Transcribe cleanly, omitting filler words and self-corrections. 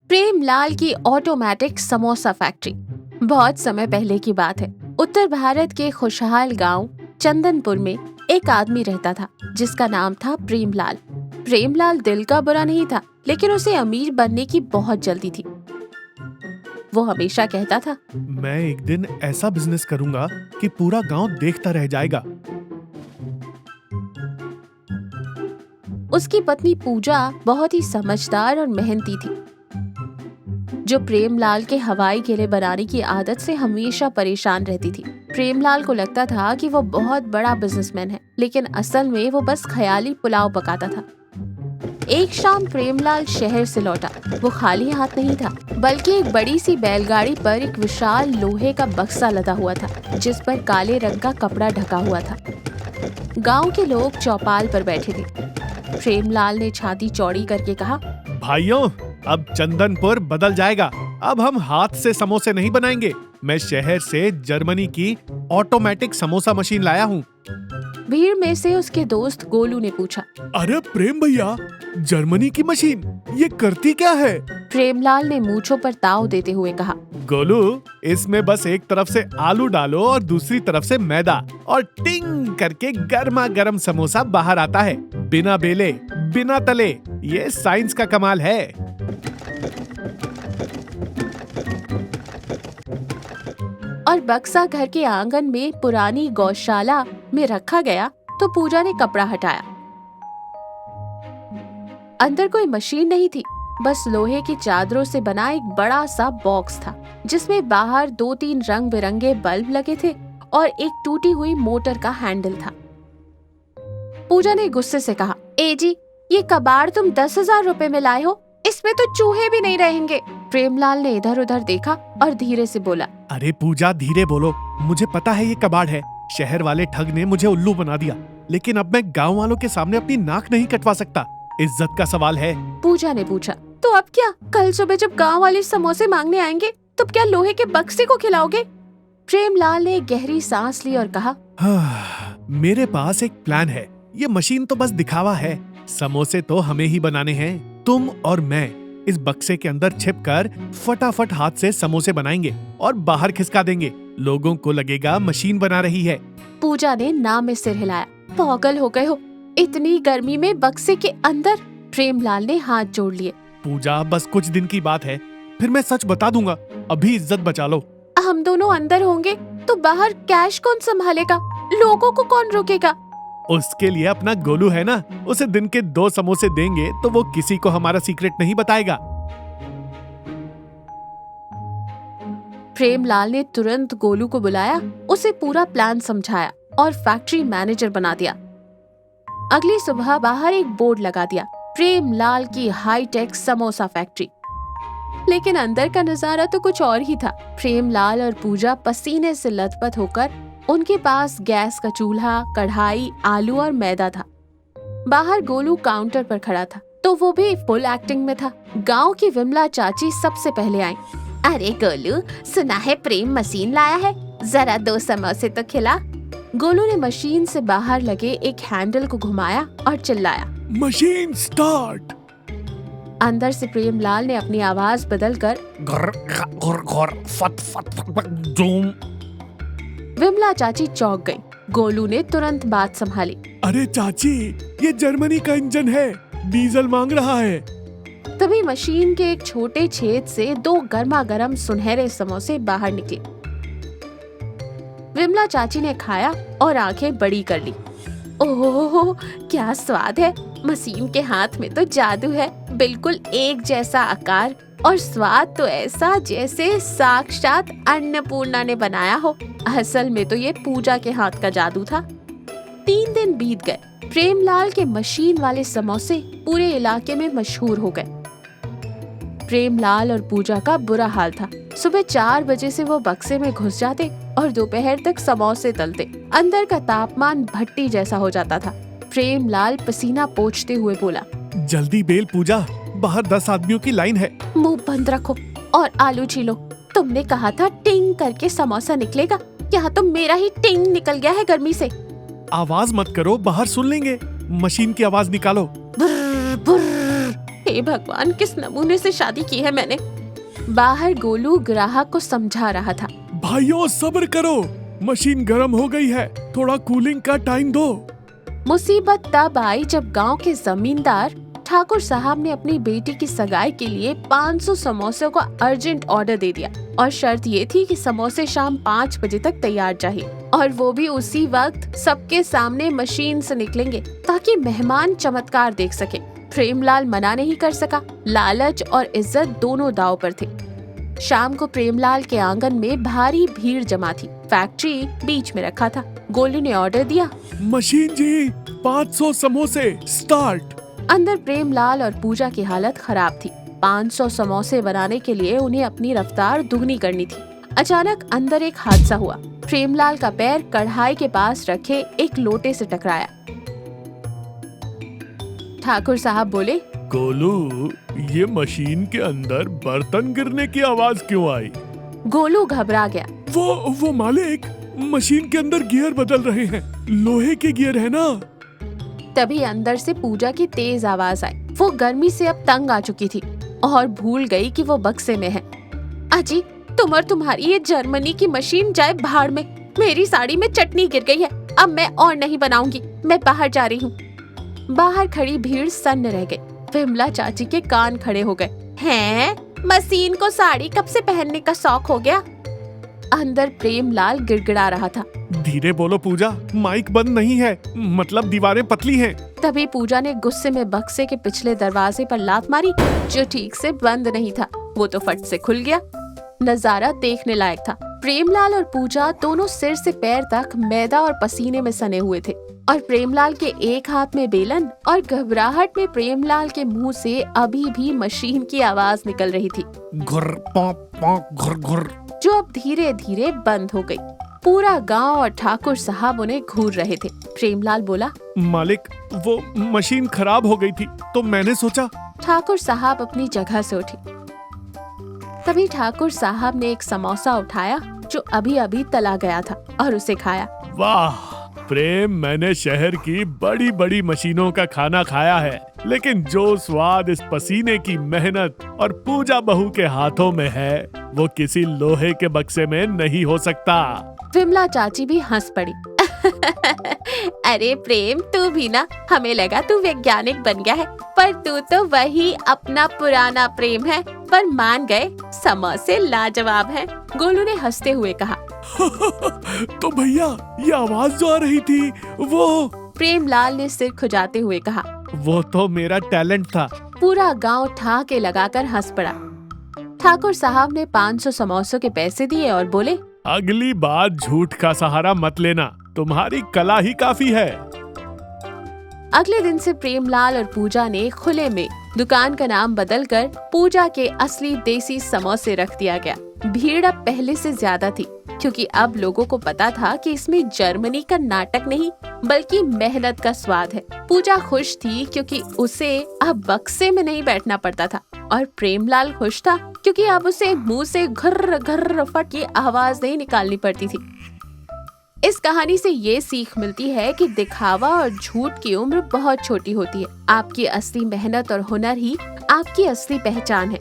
प्रेमलाल की automatic samosa factory. बहुत समय पहले की बात है। उत्तर भारत के खुशहाल गांव चंदनपुर में एक आदमी रहता था जिसका नाम था प्रेमलाल। प्रेमलाल दिल का बुरा नहीं था, लेकिन उसे अमीर बनने की बहुत जल्दी थी। वो हमेशा कहता था, मैं एक दिन ऐसा बिजनेस करूंगा कि पूरा गांव देखता रह जाएगा। उसकी पत्नी पूजा बहुत ही समझदार और मेहनती थी, जो प्रेमलाल के हवाई किले बनाने की आदत से हमेशा परेशान रहती थी। प्रेमलाल को लगता था कि वो बहुत बड़ा बिजनेसमैन है, लेकिन असल में वो बस ख्याली पुलाव पकाता था। एक शाम प्रेमलाल शहर से लौटा। वो खाली हाथ नहीं था, बल्कि एक बड़ी सी बैलगाड़ी पर एक विशाल लोहे का बक्सा लदा हुआ था, जिस पर काले रंग का कपड़ा ढका हुआ था। गांव के लोग चौपाल पर बैठे थे। प्रेमलाल ने छाती चौड़ी करके कहा, भाइयों, अब चंदनपुर बदल जाएगा। अब हम हाथ से समोसे नहीं बनाएंगे। मैं शहर से जर्मनी की ऑटोमेटिक समोसा मशीन लाया हूँ। भीड़ में से उसके दोस्त गोलू ने पूछा, अरे प्रेम भैया, जर्मनी की मशीन ये करती क्या है? प्रेमलाल ने मूंछों पर ताव देते हुए कहा, गोलू, इसमें बस एक तरफ से आलू डालो और दूसरी तरफ से मैदा, और टिंग करके गर्मा गर्म समोसा बाहर आता है, बिना बेले, बिना तले। ये साइंस का कमाल है। और बक्सा घर के आंगन में पुरानी गौशाला में रखा गया तो पूजा ने कपड़ा हटाया। अंदर कोई मशीन नहीं थी, बस लोहे की चादरों से बना एक बड़ा सा बॉक्स था, जिसमें बाहर 2-3 रंग बिरंगे बल्ब लगे थे और एक टूटी हुई मोटर का हैंडल था। पूजा ने गुस्से से कहा, ए जी, ये कबाड़ तुम 10,000 रुपए में लाए हो, इसमें तो चूहे भी नहीं रहेंगे। प्रेमलाल ने इधर उधर देखा और धीरे से बोला, अरे पूजा, धीरे बोलो, मुझे पता है ये कबाड़ है। शहर वाले ठग ने मुझे उल्लू बना दिया, लेकिन अब मैं गांव वालों के सामने अपनी नाक नहीं कटवा सकता। इज्जत का सवाल है। पूजा ने पूछा, तो अब क्या? कल सुबह जब गांव वाले समोसे मांगने आएंगे तो क्या लोहे के बक्से को खिलाओगे? प्रेमलाल ने गहरी सांस ली और कहा, मेरे पास एक प्लान है। ये मशीन तो बस दिखावा है, समोसे तो हमें ही बनाने हैं। तुम और मैं इस बक्से के अंदर छिपकर फटाफट हाथ से समोसे बनाएंगे और बाहर खिसका देंगे। लोगों को लगेगा मशीन बना रही है। पूजा ने ना में सिर हिलाया। पागल हो गए हो, इतनी गर्मी में बक्से के अंदर? प्रेमलाल ने हाथ जोड़ लिए। पूजा, बस कुछ दिन की बात है, फिर मैं सच बता दूंगा। अभी इज्जत बचा लो। हम दोनों अंदर होंगे तो बाहर कैश कौन संभालेगा? लोगों को कौन रोकेगा? उसके लिए अपना गोलू है ना, उसे दिन के 2 समोसे देंगे तो वो किसी को हमारा सीक्रेट नहीं बताएगा। प्रेमलाल ने तुरंत गोलू को बुलाया, उसे पूरा प्लान समझाया और फैक्ट्री मैनेजर बना दिया। अगली सुबह बाहर एक बोर्ड लगा दिया, प्रेमलाल की हाईटेक समोसा फैक्ट्री। लेकिन अंदर का नजारा तो कुछ और ही था। प्रेमलाल और पूजा पसीने से लथपथ होकर, उनके पास गैस का चूल्हा, कढ़ाई, आलू और मैदा था। बाहर गोलू काउंटर पर खड़ा था, तो वो भी फुल एक्टिंग में था। गांव की विमला चाची सबसे पहले आई। अरे गोलू, सुना है प्रेम मशीन लाया है, जरा 2 समोसे तो खिला। गोलू ने मशीन से बाहर लगे एक हैंडल को घुमाया और चिल्लाया, मशीन स्टार्ट। अंदर से प्रेमलाल ने अपनी आवाज बदलकर फट फट फट जूम। विमला चाची चौंक गई। गोलू ने तुरंत बात संभाली। अरे चाची, ये जर्मनी का इंजन है, डीजल मांग रहा है। तभी मशीन के एक छोटे छेद से 2 गर्मा गर्म सुनहरे समोसे बाहर निकले। विमला चाची ने खाया और आंखें बड़ी कर ली। ओह, क्या स्वाद है! मशीन के हाथ में तो जादू है, बिल्कुल एक जैसा आकार और स्वाद तो ऐसा जैसे साक्षात अन्नपूर्णा ने बनाया हो। असल में तो ये पूजा के हाथ का जादू था। 3 दिन बीत गए। प्रेमलाल के मशीन वाले समोसे पूरे इलाके में मशहूर हो गए। प्रेमलाल और पूजा का बुरा हाल था। सुबह 4 बजे से वो बक्से में घुस जाते और दोपहर तक समोसे तलते। अंदर का तापमान भट्टी जैसा हो जाता था। प्रेमलाल पसीना पोंछते हुए बोला, जल्दी बेल पूजा, बाहर 10 आदमियों की लाइन है। मुंह बंद रखो और आलू छीलो। तुमने कहा था टिंग करके समोसा निकलेगा, यहाँ तो मेरा ही टिंग निकल गया है गर्मी से। आवाज मत करो, बाहर सुन लेंगे। मशीन की आवाज निकालो। बुर्र, बुर्र। हे भगवान, किस नमूने से शादी की है मैंने। बाहर गोलू ग्राहक को समझा रहा था। भाइयों सब्र करो, मशीन गर्म हो गई है, थोड़ा कूलिंग का टाइम दो। मुसीबत तब आई जब गांव के जमींदार ठाकुर साहब ने अपनी बेटी की सगाई के लिए 500 समोसों का अर्जेंट ऑर्डर दे दिया और शर्त ये थी कि समोसे शाम 5 बजे तक तैयार चाहिए और वो भी उसी वक्त सबके सामने मशीन से निकलेंगे ताकि मेहमान चमत्कार देख सके। प्रेमलाल मना नहीं कर सका, लालच और इज्जत दोनों दांव पर थे। शाम को प्रेमलाल के आंगन में भारी भीड़ जमा थी। फैक्ट्री बीच में रखा था। गोलू ने ऑर्डर दिया, मशीन जी 500 समोसे स्टार्ट। अंदर प्रेमलाल और पूजा की हालत खराब थी। 500 समोसे बनाने के लिए उन्हें अपनी रफ्तार दुगनी करनी थी। अचानक अंदर एक हादसा हुआ। प्रेमलाल का पैर कढ़ाई के पास रखे एक लोटे से टकराया। ठाकुर साहब बोले, गोलू, ये मशीन के अंदर बर्तन गिरने की आवाज क्यों आई? गोलू घबरा गया। वो मालिक, मशीन के अंदर गियर बदल रहे हैं, लोहे के गियर है ना। तभी अंदर से पूजा की तेज आवाज आई। वो गर्मी से अब तंग आ चुकी थी और भूल गई कि वो बक्से में है। अजी, तुम और तुम्हारी ये जर्मनी की मशीन जाए भाड़ में। मेरी साड़ी में चटनी गिर गई है, अब मैं और नहीं बनाऊंगी, मैं बाहर जा रही हूँ। बाहर खड़ी भीड़ सन्न रह गई। विमला चाची के कान खड़े हो गए। हैं? मशीन को साड़ी कब से पहनने का शौक हो गया? अंदर प्रेमलाल गिड़गिड़ा रहा था। धीरे बोलो पूजा, माइक बंद नहीं है, मतलब दीवारें पतली हैं। तभी पूजा ने गुस्से में बक्से के पिछले दरवाजे पर लात मारी जो ठीक से बंद नहीं था। वो तो फट से खुल गया। नजारा देखने लायक था। प्रेमलाल और पूजा दोनों सिर से पैर तक मैदा और पसीने में सने हुए थे और प्रेमलाल के एक हाथ में बेलन और घबराहट में प्रेमलाल के मुंह से अभी भी मशीन की आवाज निकल रही थी, घुर पॉप पॉप घुर घुर, जो अब धीरे धीरे बंद हो गई। पूरा गांव और ठाकुर साहब उन्हें घूर रहे थे। प्रेमलाल बोला, मालिक, वो मशीन खराब हो गई थी तो मैंने सोचा। ठाकुर साहब अपनी जगह से उठी। तभी ठाकुर साहब ने एक समोसा उठाया जो अभी अभी तला गया था और उसे खाया। वाह प्रेम, मैंने शहर की बड़ी बड़ी मशीनों का खाना खाया है, लेकिन जो स्वाद इस पसीने की मेहनत और पूजा बहू के हाथों में है वो किसी लोहे के बक्से में नहीं हो सकता। विमला चाची भी हंस पड़ी। अरे प्रेम, तू भी ना, हमें लगा तू वैज्ञानिक बन गया है, पर तू तो वही अपना पुराना प्रेम है। पर मान गए, समोसे लाजवाब हैं। गोलू ने हंसते हुए कहा। तो भैया, ये आवाज जो आ रही थी वो? प्रेमलाल ने सिर खुजाते हुए कहा, वो तो मेरा टैलेंट था। पूरा गांव ठहाके लगाकर हंस पड़ा। ठाकुर साहब ने 500 समोसों के पैसे दिए और बोले, अगली बार झूठ का सहारा मत लेना, तुम्हारी कला ही काफी है। अगले दिन से प्रेमलाल और पूजा ने खुले में दुकान का नाम बदलकर पूजा के असली देसी समोसे रख दिया गया। भीड़ अब पहले से ज्यादा थी क्योंकि अब लोगों को पता था कि इसमें जर्मनी का नाटक नहीं बल्कि मेहनत का स्वाद है। पूजा खुश थी क्योंकि उसे अब बक्से में नहीं बैठना पड़ता था और प्रेमलाल खुश था क्योंकि अब उसे मुंह से घर्र घर्र फट की आवाज नहीं निकालनी पड़ती थी। इस कहानी से ये सीख मिलती है कि दिखावा और झूठ की उम्र बहुत छोटी होती है। आपकी असली मेहनत और हुनर ही आपकी असली पहचान है।